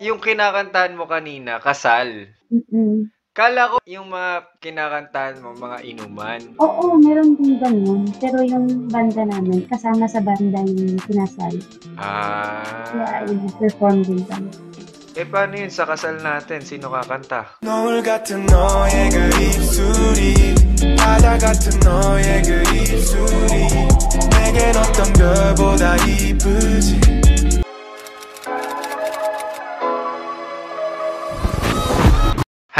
Yung kinakantahan mo kanina, kasal. Mm. Kala ko yung mga kinakantahan mo, mga inuman. Oo, meron din gano'n. Pero yung banda namin, kasama sa banda yung kinasal. Kaya Ah. ayun, nag-perform din kami. Eh, paano yun sa kasal natin? Sino kakanta? 노을 같은 너의 그 입술이 바다 같은 너의 그 입술이 내겐 어떤 별보다 이쁘지.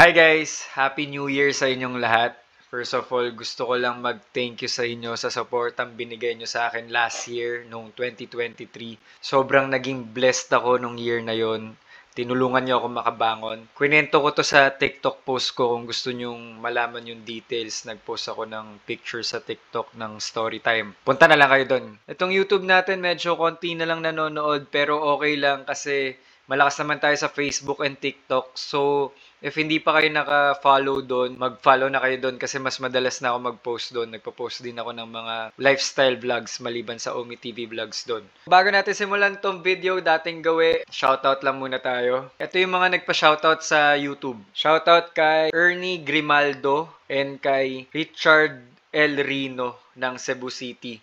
Hi guys! Happy New Year sa inyong lahat. First of all, gusto ko lang mag-thank you sa inyo sa supportang binigay nyo sa akin last year, noong 2023. Sobrang naging blessed ako nung year na yon. Tinulungan niyo ako makabangon. Kwento ko to sa TikTok post ko kung gusto nyong malaman yung details. Nag-post ako ng picture sa TikTok ng story time. Punta na lang kayo doon. Itong YouTube natin medyo konti na lang nanonood pero okay lang kasi malakas naman tayo sa Facebook and TikTok. So, if hindi pa kayo naka-follow doon, mag-follow na kayo doon kasi mas madalas na ako mag-post doon. Nagpo-post din ako ng mga lifestyle vlogs maliban sa Omi TV vlogs doon. Bago natin simulan tong video, dating gawi, shoutout lang muna tayo. Ito yung mga nagpa-shoutout sa YouTube. Shoutout kay Ernie Grimaldo and kay Richard L. Rino ng Cebu City.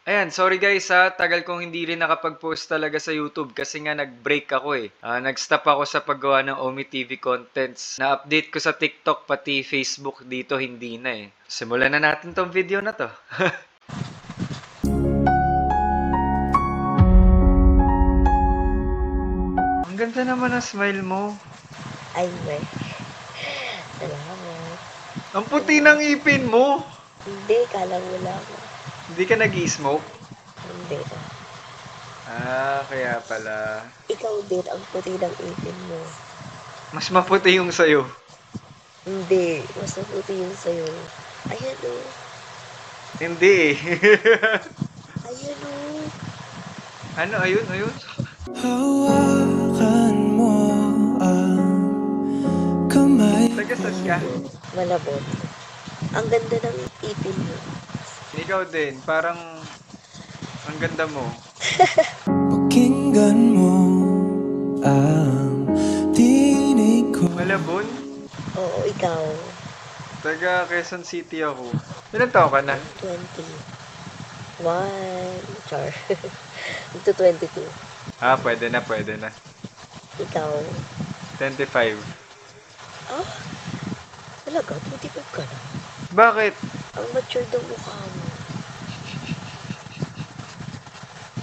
Ayan, sorry guys ha, tagal kong hindi rin nakapag-post talaga sa YouTube kasi nga nag-break ako eh. Nag-stop ako sa paggawa ng Omi TV contents. Na-update ko sa TikTok pati Facebook dito hindi na eh. Simulan na natin tong video na to. Ang ganda naman ang smile mo. Ay, may. Salamat. Ang puti ng ipin mo. Hindi, kala mo lang. Hindi ka nag-i-smoke? Hindi. Kaya pala. Ikaw din, ang puti ng ipin mo. Mas maputi yung sayo. Hindi, mas maputi yung sa'yo. Ayan o. Hindi eh. Ayan o. Ano, ayun? 하와간 뭐 kamay. Tagasas ka? Malabot. Ang ganda ng ipin mo. Ikaw din, parang ang ganda mo. Pakinggan mo ang tinig ko. Malabon? Oo, ikaw. Taga Quezon City ako. Ilan taon ka na? 21. Char. Ito 22. Pwede na. Ikaw. 25. Ah? Talaga? 25 ka na? Bakit? Ang mature daw mukha mo.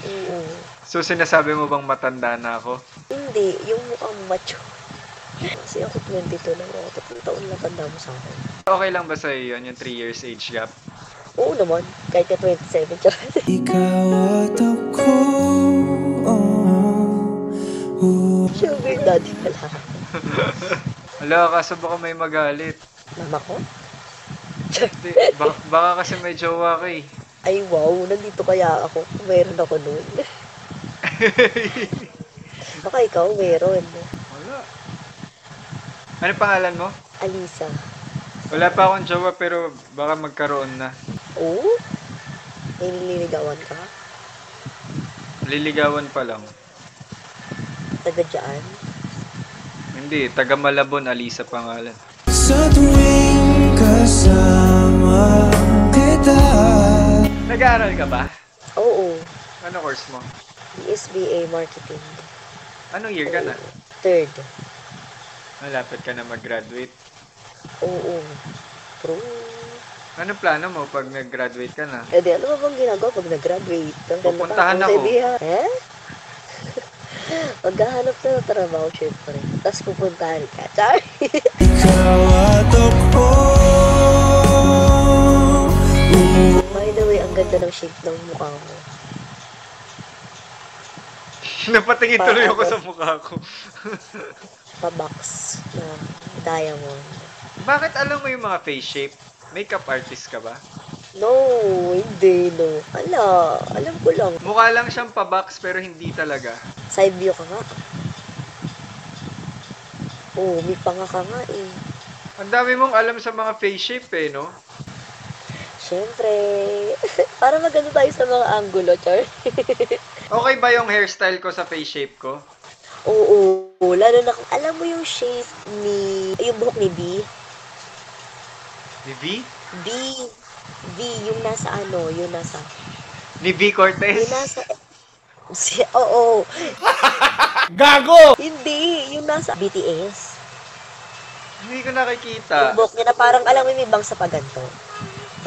Oo. So sinasabi mo bang matanda na ako? Hindi, yung mukha mo mature. Kasi ako 22 lang ako. 3 taon lang tanda mo sa akin. Okay lang ba sa'yo yun, yung 3 years age gap? Oo naman, kahit ka 27. ikaw at ako. Sugar daddy pala. Wala, kaso baka may magalit. Mama ko? Hindi, baka kasi may jowa ka eh. Ay wow, nandito kaya ako. Mayroon ako nun. Baka ikaw meron. Wala. Ano pangalan mo? Alisa. Wala pa akong jowa pero baka magkaroon na. Oo? May nililigawan ka? Liligawan pa lang. Taga dyan? Hindi, taga Malabon, Alisa pangalan. Sa tuwing kasama kita. Nag-aaral ka ba? Oo. Ano course mo? BSBA Marketing. Anong year ka na? 3rd. Malapit ka na mag-graduate. Oo. True. Ano plano mo pag nag-graduate ka na? Eh di, ano ba bang ginagawa pag nag-graduate? Pupuntahan ako. Eh? Maghahanap na ng trabaho, syempre. Tapos pupuntahan ka. Char! Ikaw at ako. By the way, ang ganda ng shape ng mukha mo. Napatingin tuloy ako sa mukha ko. Pa-box na diamond. Bakit alam mo yung mga face shape? Makeup artist ka ba? No, hindi, no. Alam ko lang. Mukha lang siyang pa-box pero hindi talaga. Side view ka nga. Oo, may panga ka nga eh. Ang dami mong alam sa mga face shape eh, no? Siyempre. Para maganda tayo sa mga angulo, Char. Okay ba yung hairstyle ko sa face shape ko? Oo. Lalo na, alam mo yung shape ni, yung buhok ni B? Ni V? B, yung nasa ano, yung nasa, Ni V Cortez? yung nasa, oo. Gago! Hindi, yung nasa BTS. Hindi ko Yung nakikita. buhok niya na parang, alam mo, may bangsa pa ganito.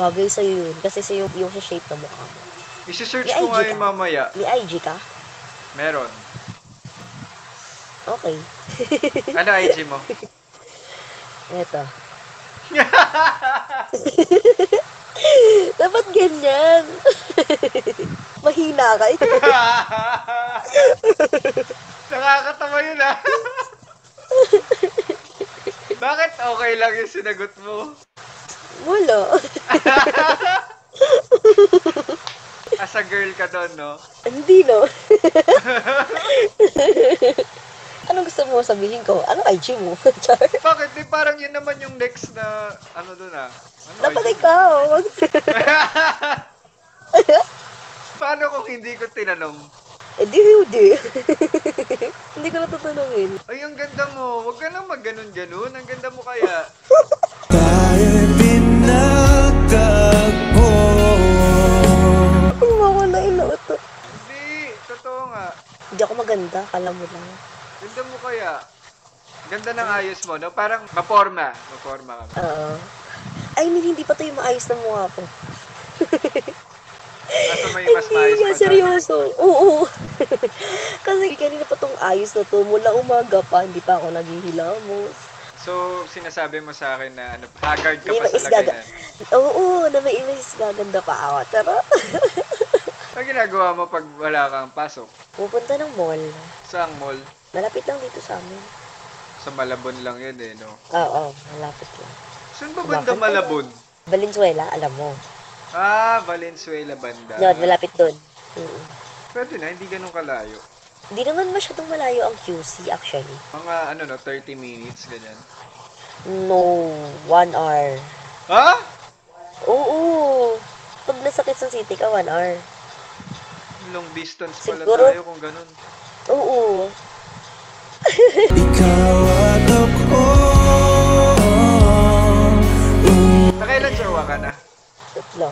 Bagay sa'yo yun, kasi sa'yo yung shape na mukha mo. Isi-search May ko IG nga ka? yun mamaya. May IG ka? Meron. Okay. Ano IG mo? Eto. Dapat ganyan. Mahina ka. Nakakatawa yun ah. Bakit okay lang yung sinagot mo? Wala. As a girl ka doon, no? Hindi, no? Anong gusto mo sabihin ko? Ano IG mo? Char. Bakit? Di parang yun naman yung next na ano doon ah. Ano Dapat IG mo? ikaw. Paano kung hindi ko tinanong? Hindi. Hindi ko natutanungin. Ay, ang ganda mo. Huwag ka nang mag-ganon-ganon. Ang ganda mo kaya. Tayo'y pinagtagpo. Ano ako na inuuto? Hindi. Totoo nga. Hindi ako maganda. Kala mo lang. Ganda mo kaya. Ganda ng ayos mo, no? Parang maporma. Maporma ka. Oo. I mean, hindi pa to yung maayos na mukha ko. Kaso may mas maayos Hindi pa nga, seryoso. Oo. Kasi kanina pa tong ayos na to. Mula umaga pa, hindi pa ako naghihilamos. So, sinasabi mo sa akin na ano, haggard ka May pa mais sa lagay na. Oo, na may imis gaganda pa ako. Tara. Ano ginagawa mo pag wala kang pasok? Pupunta ng mall. Saang mall? Malapit lang dito sa amin. Sa Malabon lang yun eh, no? Oo, malapit lang. Saan ba banda Malabon? Valenzuela, alam mo. Ah, Valenzuela banda. Yun, malapit doon. Pwede na, hindi ganun kalayo. Hindi naman masyadong malayo ang QC actually. Mga ano no, 30 minutes, ganyan. No, 1 hour. Ha? Oo. Pag nasa Quezon City ka, 1 hour. Long distance pala Siguro- tayo kung ganun. Oo. Ikaw at ako. Nakailan jowa ka na? Tatlo.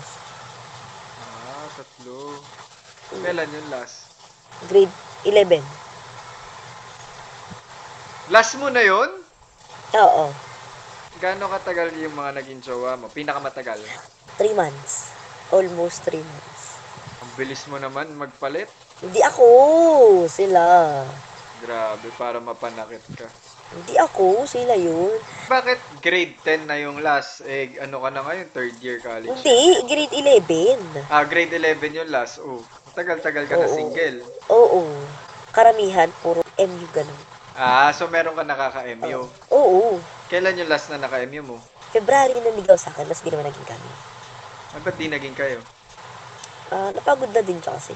Ah, 3. Kailan yung last? Grade 11. Last mo na yun? Oo. Gaano katagal yung mga naging jowa mo? Pinakamatagal? 3 months. Almost 3 months. Ang bilis mo naman magpalit. Hindi ako. Sila. Grabe, para mapanakit ka. Hindi ako. Sila yun. Bakit grade 10 na yung last? Eh, ano ka na ngayon? Third year college? Hindi. Grade 11. Ah, grade 11 yung last. Oh, tagal-tagal ka na Oo. single. Oo. Karamihan, puro MU ganun. Ah, so meron ka nakaka-MU. Oo. Kailan yung last na naka-MU mo? February naligaw sa akin, mas di naman naging kami. Ah, ba't di naging kayo? Napagod na din siya kasi.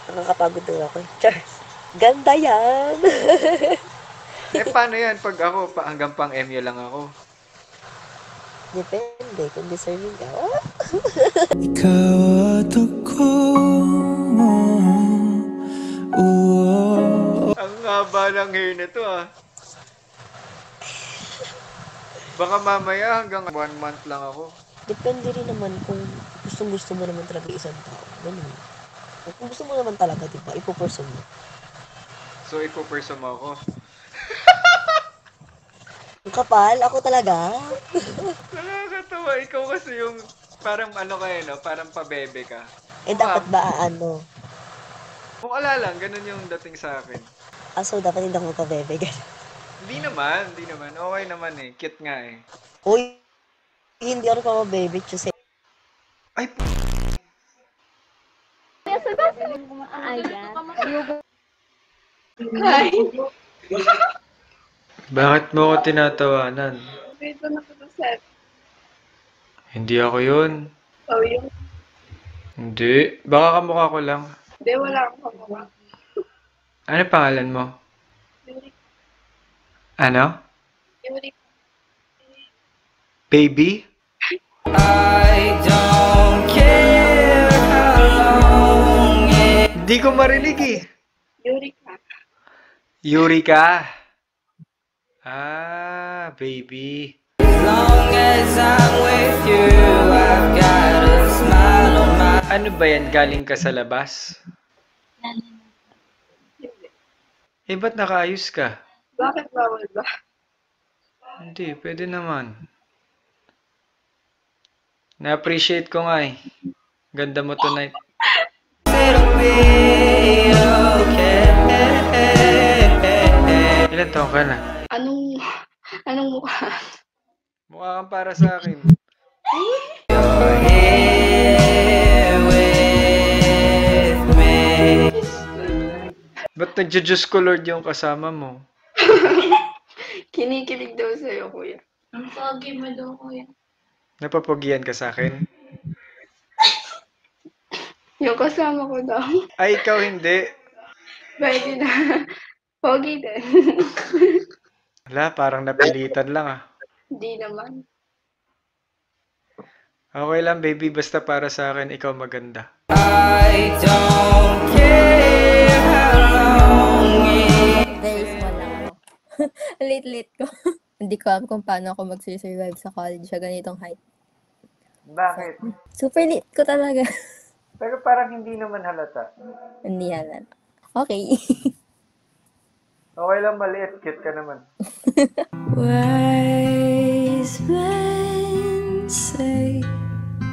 Nakakapagod na ako. Char. Ganda yan. Eh, paano yan pag ako, hanggang pang MU lang ako? Depende kung deserving ka. Ah. Ikaw at ako. Ang haba ng hair nito ah. Baka mamaya hanggang 1 month lang ako. Depende rin naman kung gusto mo naman talaga isang tao. Ganun. Kung gusto mo naman talaga, diba, ipupursue mo. So, ipo-pursue mo ako. Ang kapal, ako talaga. Nakakatawa. Ikaw kasi yung parang ano ka eh, no? Parang pabebe ka. Dapat ba ano? Kung ala lang, ganun yung dating sa akin. So dapat hindi ako magpabebe. Ganun. Hindi naman. Okay naman eh. Cute nga eh. Uy, hindi ako magpabebe, Chuse. Ay, bakit mo ako tinatawanan? Dito na ko set. Hindi ako yun. So, yung... Hindi. Baka kamukha ko lang. Hindi, wala akong kamukha. Ano pangalan mo? Yuri. Ano? Yuri. Baby? I don't care how long it Hindi ko marinig eh. Yuri ka. Yuri ka. Ah, baby. As long as I'm with you, I've got a smile on my Ano ba yan? Galing ka sa labas? Hindi. Eh, ba't nakaayos ka? Bakit bawal ba? Hindi, pwede naman. Na-appreciate ko nga eh. Ganda mo tonight. It'll be okay. Ilan taon ka na? Anong mukha? Mukha kang para sa akin. You're here with me. Ba't nagja-juice colored yung kasama mo? Kinikilig daw sa'yo, kuya. Ang pogi mo daw, kuya. Napapogian ka sa akin? Yung kasama ko daw. Ay, ikaw hindi. Pwede na. Pogi din. Wala, parang napilitan lang ah. Hindi naman. Okay lang, baby. Basta para sa akin, ikaw maganda. I don't care how long it Very small lang ako. Late ko. Hindi ko alam kung paano ako mag-survive sa college sa ganitong height. Bakit? Super late ko talaga. Pero parang hindi naman halata. Hindi halal. Okay. Okay lang, maliit. Cute ka naman. wise men say.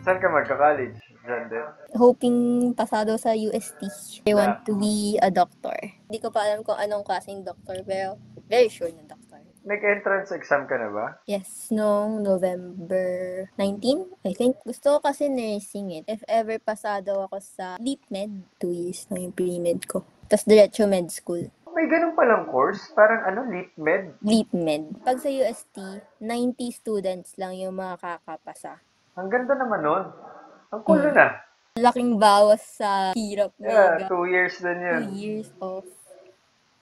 Saan ka magka-college? Diyan din. Hoping pasado sa UST. I want to be a doctor. Hindi ko pa alam kung anong klaseng doctor, pero very sure na doctor. Nag-entrance exam ka na ba? Yes, noong November 19, I think. Gusto ko kasi nursing eh. If ever pasado ako sa LEAP Med, 2 years na yung pre-med ko. Tapos diretso med school. May ganun palang course? Parang LEAP Med? LEAP Med. Pag sa UST, 90 students lang yung makakapasa. Ang ganda naman nun. Ang cool na. Laking bawas sa hirap. Yeah, My 2 years din yun. 2 years of...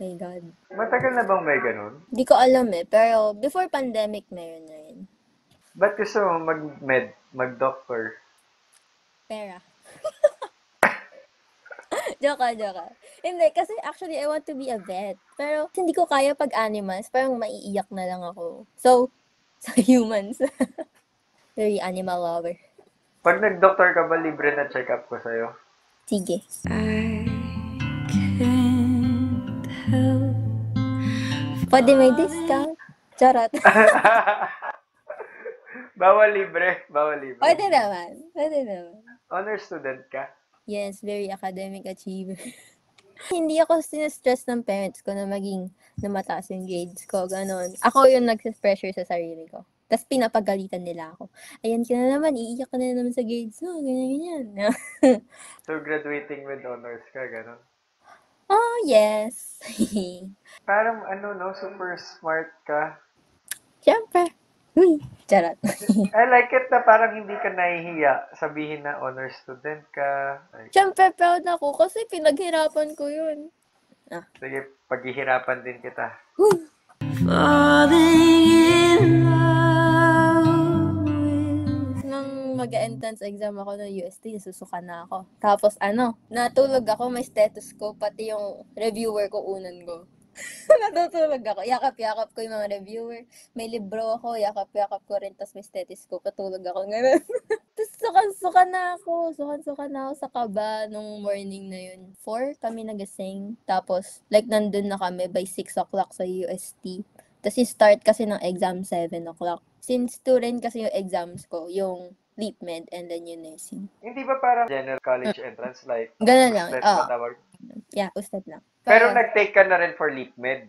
My God. Matagal na bang may ganun? Di ko alam eh, pero before pandemic, meron na rin. Ba't gusto mo mag-med, mag-doctor? Pera. Joke. Hindi, kasi actually, I want to be a vet. Pero hindi ko kaya pag animals, parang maiiyak na lang ako. So, sa humans. Very animal lover. Pag nag-doctor ka ba, libre na check-up ko sa'yo? Sige. I can't help. Pwede may discount. Charot. Bawal libre. Pwede naman. Honor student ka? Yes, very academic achiever. Hindi ako sinestress ng parents ko na mataas yung grades ko, ganon. Ako yung nag-pressure sa sarili ko. Tapos pinapagalitan nila ako. Ayan ka na naman, iiyak ka na naman sa grades mo, ganyan. So, graduating with honors ka, gano'n? Oh, yes. Parang super smart ka. Siyempre. Uy, charot. I like it na parang hindi ka nahihiya sabihin na honor student ka. Like, Siyempre, proud ako kasi pinaghirapan ko yun. sige, paghihirapan din kita. Falling in love with. Nung mag-entrance exam ako ng UST, nasusuka na ako. Tapos natulog ako, may stethoscope, pati yung reviewer ko unan ko. Natutulog ako. Yakap-yakap ko yung mga reviewer. May libro ako, yakap-yakap ko rin, tapos may stethoscope, patulog ako. Ganun. Tapos sukan-suka na ako sa kaba nung morning na yun. 4 kami nagising. Tapos, nandun na kami by 6 o'clock sa UST. Tapos yung start kasi ng exam 7 o'clock. Since 2 rin kasi yung exams ko, yung LEAP Med and then yung nursing. Hindi ba parang general college entrance like Ganun lang. UST Oo. matawag? Yeah, UST lang. Pero nag-take ka na rin for LEAP Med.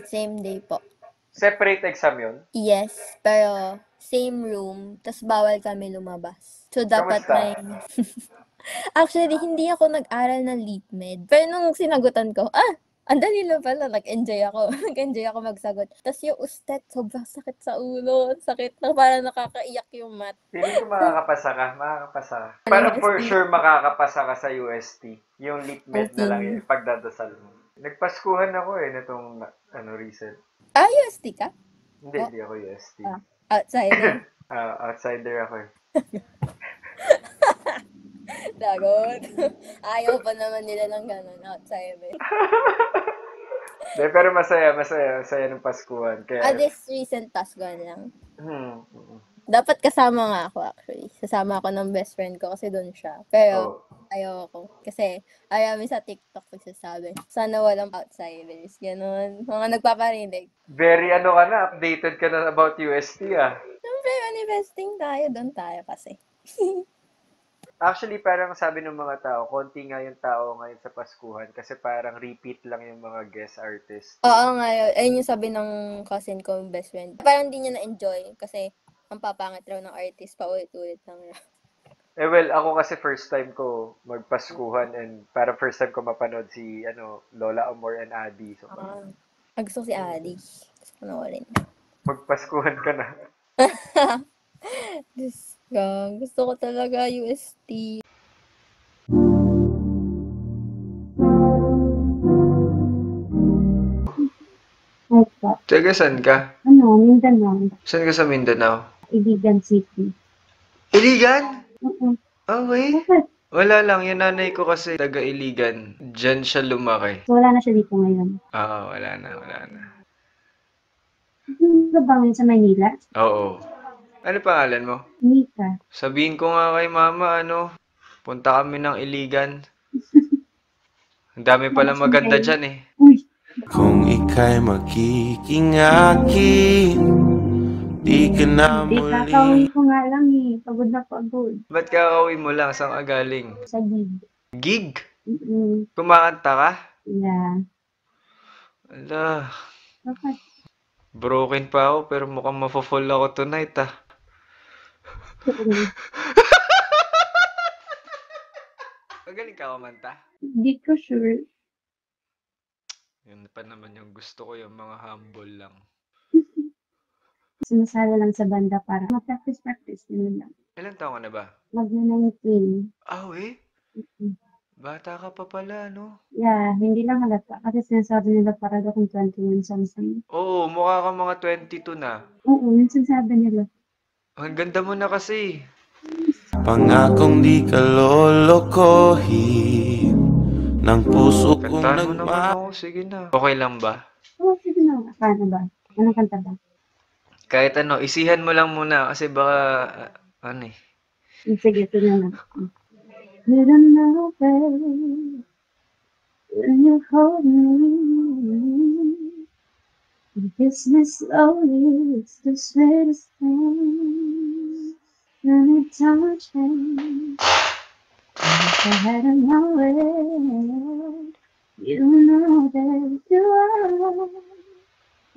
Same day po. Separate exam yun? Yes, pero same room, tas bawal kami lumabas. So, dapat Kamusta? may... Actually, hindi ako nag-aral ng LEAP Med. Pero nung sinagutan ko, ang dali lang pala, nag-enjoy ako. Nag-enjoy ako magsagot. Tas yung ustet, sobrang sakit sa ulo. Sakit na, parang nakakaiyak yung mat. Feeling ko makakapasa ka. Parang for sure makakapasa ka sa UST. Yung LEAP Med na lang yung pagdadasal mo. Nagpaskuhan ako nitong recent. UST ka? Hindi ako UST. Outsider. Outsider ako eh. Dagot. Ayaw pa naman nila ng ganun, outsider. Pero masaya ng Paskuhan. Kaya, This recent Pasko lang. hmm. Dapat kasama nga ako actually. Sasama ako ng best friend ko kasi doon siya. Pero, Oh. ayoko. Kasi, ayami sa TikTok nagsasabi, sana walang outsiders. Ganon. Mga nagpaparinig. Very updated ka na about UST ah. Siyempre, manifesting tayo. Doon tayo kasi. Actually, parang sabi ng mga tao, konti nga yung tao ngayon sa Paskuhan kasi parang repeat lang yung mga guest artists. Oo nga, ayun yung sabi ng cousin ko, yung best friend. Parang hindi niya na-enjoy kasi ang papangit raw ng artist, paulit-ulit lang raw. Well, ako kasi first time ko magpaskuhan and parang first time ko mapanood si Lola Amor and Adi. So, Gusto ko si Adi. Gusto ko na ulit. magpaskuhan ka na. Gusto ko talaga UST. Ay po. Taga saan ka? Mindanao. Saan ka sa Mindanao? Iligan City. Iligan? Oo. Okay. Bakit? Wala lang, yung nanay ko kasi taga Iligan. Diyan siya lumaki. So, wala na siya dito ngayon. Wala na. Hindi ba ngayon sa Manila? Oo. Ano pangalan mo? Mika. Sabihin ko nga kay mama, punta kami ng Iligan. Ang dami pala maganda dyan eh. Uy, Kung ika'y magiging akin, di ka na hindi muli. kakauwi ko nga lang eh. Pagod na pagod. Ba't kakauwi mo lang? Saan ka galing? Sa gig. Gig? Mm-mm. Kumakanta ka? Yeah. Ala, Okay. broken pa ako pero mukhang mafo-fall ako tonight ah. Magaling ka kumanta? Hindi ko sure. Yun pa naman yung gusto ko, yung mga humble lang. Sumasala lang sa banda para mag-practice. Yun lang. Ilan taon ka na ba? Mag-19. Eh? Bata ka pa pala, no? Yeah, hindi lang halata. Kasi sinasabi nila para daw kung 21 something. Oo, mukha ka mga 22 na. Oo, yun sinasabi nila. Ang ganda mo na kasi. Pangakong di ka lolokohin ng puso kong Kantahan mo naman ako, sige na. Okay lang ba? Oo, sige na. Paano ba? Anong kanta ba? Kahit isihan mo lang muna kasi baka, Sige, ito na lang. You don't know, babe, when you hold me, you kiss me slowly, it's the sweetest thing. When you touch me, like I had in my way, you know that you are.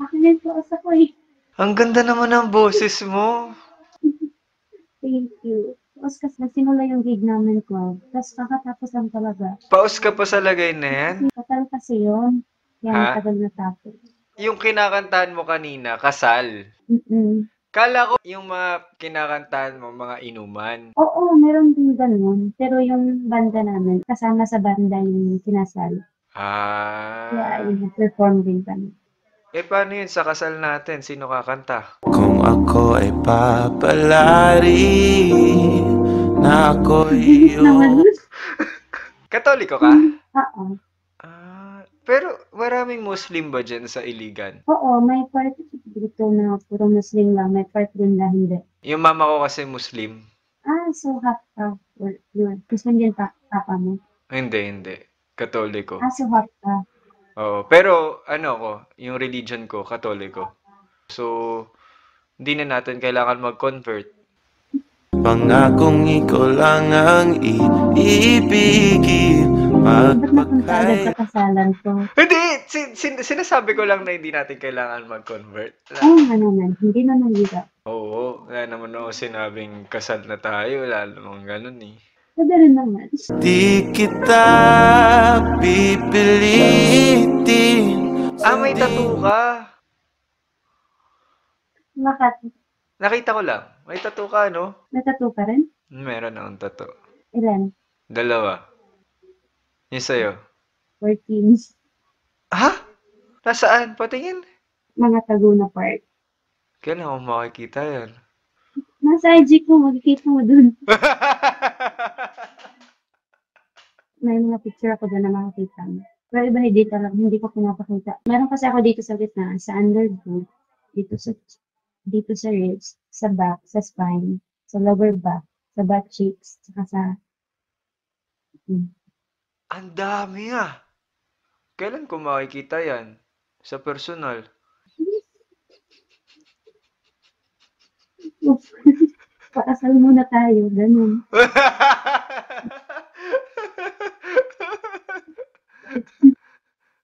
Makinig ko sa ko eh. Ang ganda naman ng boses mo. Thank you. Tapos kasi nagsimula yung gig namin ko. Tapos kakatapos lang talaga. Paus ka pa sa lagay na yan? Total kasi yun. Yan, Ha? tagal na tapos. Yung kinakantahan mo kanina, kasal. Mm-mm. Kala ko yung mga kinakantahan mo, mga inuman. Oo, meron din ganun. Pero yung banda namin, kasama sa banda yung kinasal. Kaya yun, perform din kami. Paano yun sa kasal natin? Sino kakanta? Kung ako ay papalari na ako'y Bilis naman. iyong Katoliko ka? Oo. Pero maraming Muslim ba dyan sa Iligan? Oo, may part dito na puro Muslim lang. May part din na hindi. Yung mama ko kasi Muslim. So half ka. Yun. Muslim din papa mo. Hindi. Katoliko. So half ka. Oo. Pero yung religion ko, Katoliko. So, hindi na natin kailangan mag-convert. pangakong ikaw lang ang iibigin. Ba't napunta agad sa kasalan ko? Hindi! Sinasabi ko lang na hindi natin kailangan mag-convert. Oo nga naman. Hindi na nalira. Oo. Wala naman ako sinabing kasal na tayo. Wala namang ganun eh. Pwede rin naman. Di kita pipilitin. May tattoo ka. Bakit? Nakita ko lang. May tattoo ka, no? May tattoo ka rin? Meron akong tattoo. Ilan? 2. Yung sa'yo. 14. Ha? Nasaan? Patingin. Mga Taguna Park. Kailan ako makikita yan? Nasa IG ko, magkikita mo dun. May mga picture ako dun na makikita mo. Pero iba hindi talaga, hindi ko pinapakita. Meron kasi ako dito sa gitna, sa underboob, dito sa dito sa ribs, sa back, sa spine, sa lower back, sa butt cheeks, saka sa mm. Ang dami ah. Kailan ko makikita yan? Sa personal. Pakasal muna tayo, ganun.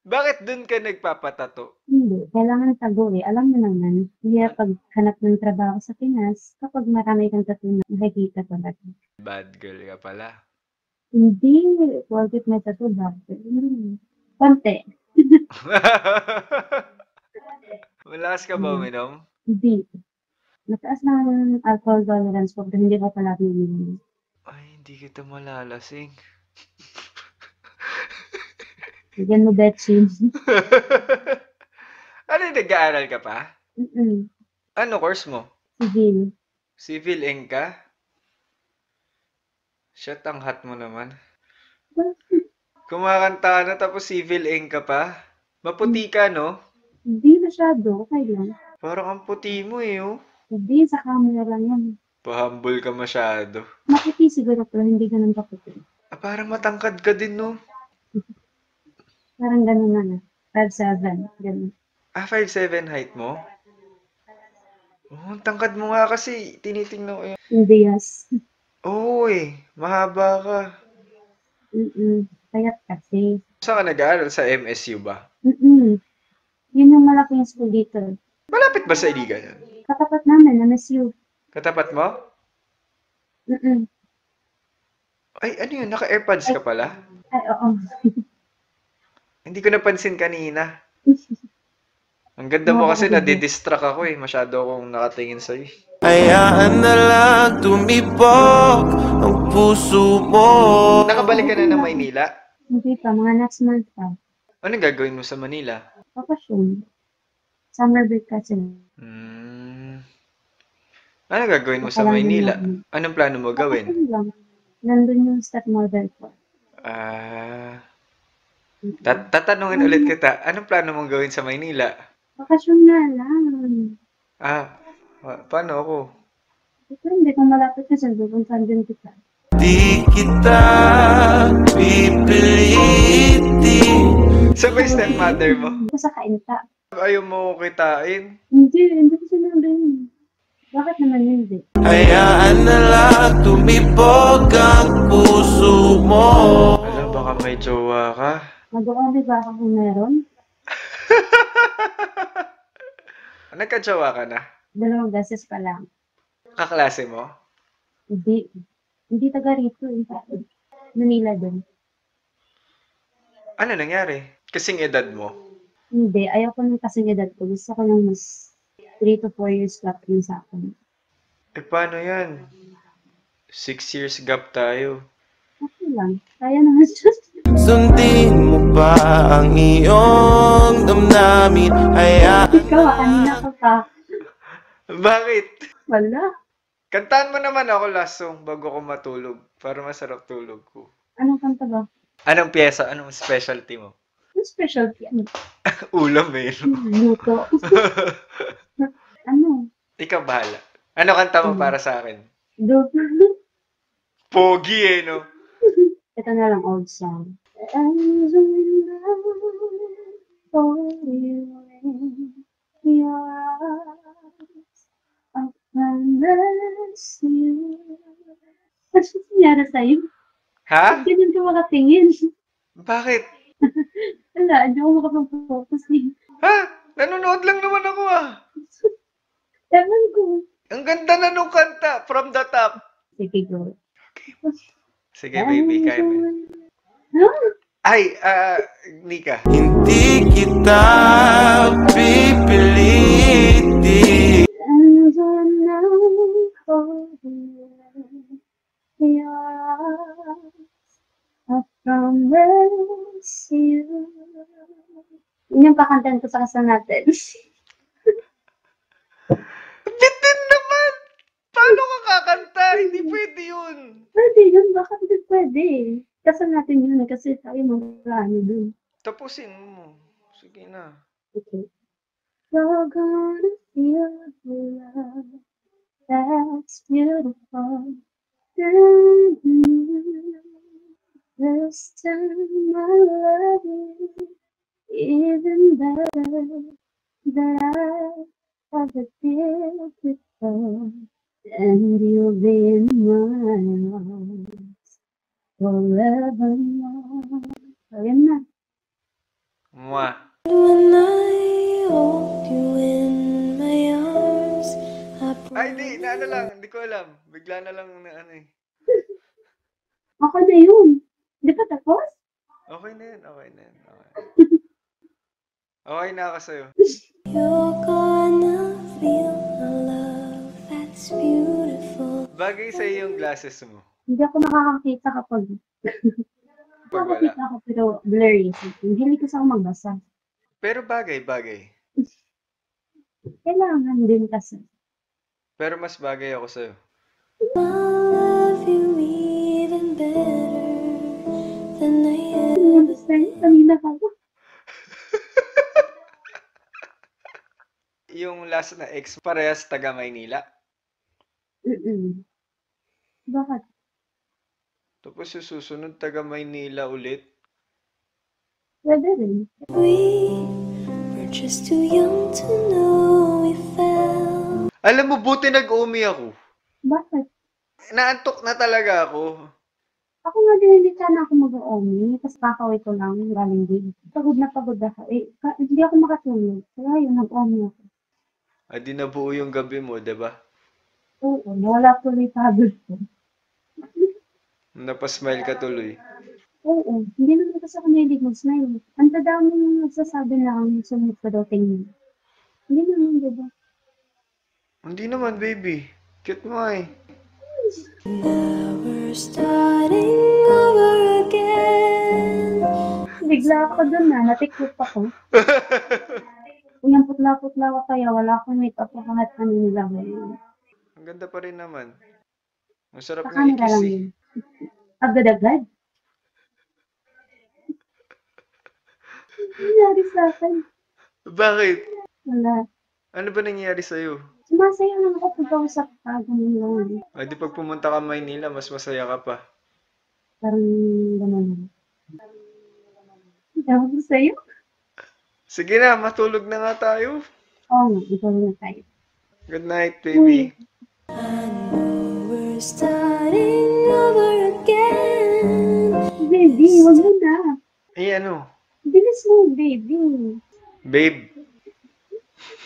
Bakit dun ka nagpapatato? Hindi, kailangan tago eh. Alam mo naman, kaya paghanap ng trabaho sa Pinas, kapag marami kang tattoo na nakikita talaga. Bad girl ka pala. Hindi, porket may tattoo ba? Konti. Malakas ka ba uminom? Hindi. Mataas na ang alcohol tolerance ko, pero hindi ko palagi uminom. Ay, hindi kita malalasing. Bigyan mo betchin. Ano, nag-aaral ka pa? Ano course mo? Civil. Civil Eng ka? Shit, ang hot mo naman. Kumakanta ka na tapos civil eng ka pa? Maputi ka, no? Hindi masyado, okay lang. Parang ang puti mo eh, oh. Hindi, sa camera lang yan. Pahambol ka masyado. Maputi siguro, pero hindi ganun kaputi. Ah, parang matangkad ka din, no? Parang ganun na na. 5'7", ganun. Ah, 5'7" height mo? Oh, ang tangkad mo nga kasi. Tinitingnan ko yun. Hindi, yes. Oo eh, mahaba ka. Payat kasi. Saan ka nag-aaral? Sa MSU ba? Yun yung malaking school dito. Malapit ba sa Iligan yan? Katapat namin, MSU. Katapat mo? Ay, ano yun? Naka-AirPods ka pala? Ay, oo. Hindi ko napansin kanina. Ang ganda mo kasi nadidistract ako eh. Masyado akong nakatingin sa'yo. Hayaan na lang tumibok ang puso mo. Nakabalik ka na ng Maynila? Hindi pa, mga next month pa. Anong gagawin mo sa Manila? Bakasyon. Summer break kasi. Anong gagawin mo sa Maynila? Anong plano mo gawin? Bakasyon lang. Nandun yung stepmother ko. Tatanungin ulit kita. Anong plano mong gawin sa Maynila? Bakasyon nga lang. Paano ako? Depende kung malapit ka sa pupuntahan din kita. Di kita pipilitin. Saan ba yung stepmother mo? Ito sa kainta. Ayaw mo kitain? Hindi ko sinabi. Bakit naman hindi? Hayaan na lang tumibok ang puso mo. Alam, baka may jowa ka. Mag-uuli ba ako kung meron? Nagka-jowa ka na? 2 beses pa lang. Kaklase mo? Hindi taga rito. Manila din. Ano nangyari? Kasing edad mo? Hindi, ayaw ko ng kasing edad ko. Gusto ko yung mas 3 to 4 years gap yun sa akin. Paano yan? 6 years gap tayo. Okay lang. Kaya naman siya. Sundin mo pa ang iyong damdamin. Hayaan Ikaw, kanina ka pa. Bakit? Wala. Kantahan mo naman ako last song bago ko matulog. Para masarap tulog ko. Anong kanta ba? Anong pyesa? Anong specialty mo? Yung specialty, ano? Ulam eh. Luto. Ano? Ikaw bahala. Ano kanta mo para sa akin? Pogi eh, no? Ito na lang, old song. I'm zooming out for you in your eyes. I promise you. Ano nangyari sa'yo? Ha? Ganyan ka makatingin. Bakit? Wala, hindi ako makapag-focus eh. Ha? Nanonood lang naman ako ah. Ewan ko. Ang ganda na nung kanta. From the top. Sige, go. Sige, baby. Kaya mo. Ay, Nika. Hindi kita pipilitin. I'm zooming out for you in your eyes. I promise you. Yun yung kakantahan ko sa kasal natin. Bitin naman! Paano ka kakanta? Hindi pwede yun. Pwede yun, bakit hindi pwede? Kasal natin yun kasi tayo mag-ano dun. Tapusin mo. Sige na. Okay. You're gonna feel the love that's beautiful. This time I love you even better than I ever did before. And you'll be in my arms forevermore. Ayun na. Mwah. When I hold you in my arms, Ay, di. Na ano lang. Hindi ko alam. Bigla na lang na ano eh. Ako na yun. Di ba tapos? Okay na yun. Okay na yun. Okay. Okay na ako sa'yo. you're gonna feel a love that's beautiful. Bagay sa'yo yung glasses mo. Hindi ako nakakakita kapag Pag wala. nakakakita ako pero blurry. Hindi kasi ako magbasa. Pero bagay. Kailangan din kasi. Pero mas bagay ako sa'yo. I'll love you even better than I ever Basta yun, kanina ka ba? Yung last na ex, parehas taga Maynila. Bakit? Tapos yung susunod taga Maynila ulit. Pwede rin. We're just too young to know we fell. Alam mo, buti nag-umi ako. Bakit? Naantok na talaga ako. Ako nga din, hindi sana ako mag-oomi. Tapos kakaway ko lang, galing din. Pagod na ako. Hindi ako makatulog. Kaya yun, nag-oomi ako. Di nabuo yung gabi mo, diba? Oo, nawala tuloy pagod ko. Napasmile ka tuloy. Oo, hindi naman kasi ako nahilig mag-smile. Ang dami yung nagsasabi lang, sumit ko daw tingin. Hindi naman, diba? Hindi naman, baby. Cute mo eh. Now we're starting over again. Bigla ako dun natikot ako. Yung putla-putla ko kaya wala akong makeup ako kahit ano nila ngayon. Ang ganda pa rin naman. Ang sarap Sa nga kanila lang i-kiss eh. yun. Agad-agad. Nangyari sa akin. Bakit? Wala. Ano ba nangyari sa'yo? Sumasaya lang ako pag-kausap ka. Ganun lang. Di pag pumunta ka Maynila, mas masaya ka pa. Parang gano'n. Tawag ko sa'yo? Sige na, matulog na nga tayo. Oo nga, ikaw na tayo. Good night, baby. I know we're starting over again. Baby, wag mo na. Ano? Bilis mo, baby. Babe.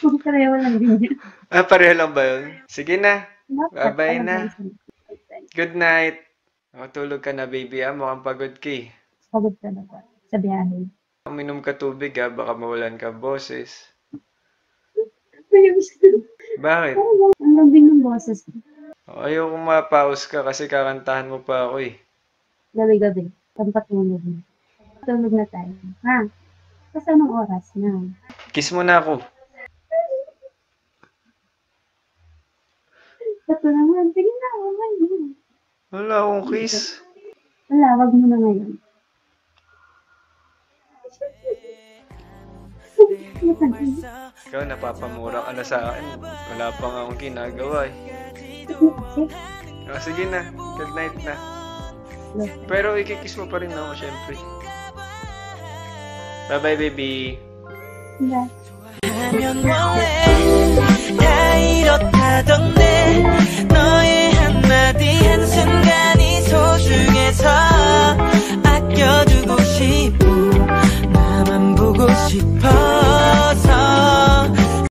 Kung karewa lang din yan. Pareho lang ba yun? Sige na. Dapat, Bye-bye na. talaga. Good night. Tulog ka na, baby. Mukhang pagod ka eh. Pagod ka na ba? Sa biyahe. Uminom ka tubig baka mawalan ka boses. Bakit? Ang lambing ng boses. Ayoko mapaus ka kasi kakantahan mo pa ako eh. Gabi-gabi. Pampatulog na. Tulog na tayo. Ha? Kasi anong oras na? Kiss mo na ako. Ito naman. Sige na. Okay na. Wala akong kiss. Wala. Wag mo na ngayon. Ikaw napapamura ka na sa akin. Wala pa nga akong ginagawa eh. Sige na. Good night na. Pero ikikiss mo pa rin ako syempre. Bye-bye, baby. Yeah. I'm your boy.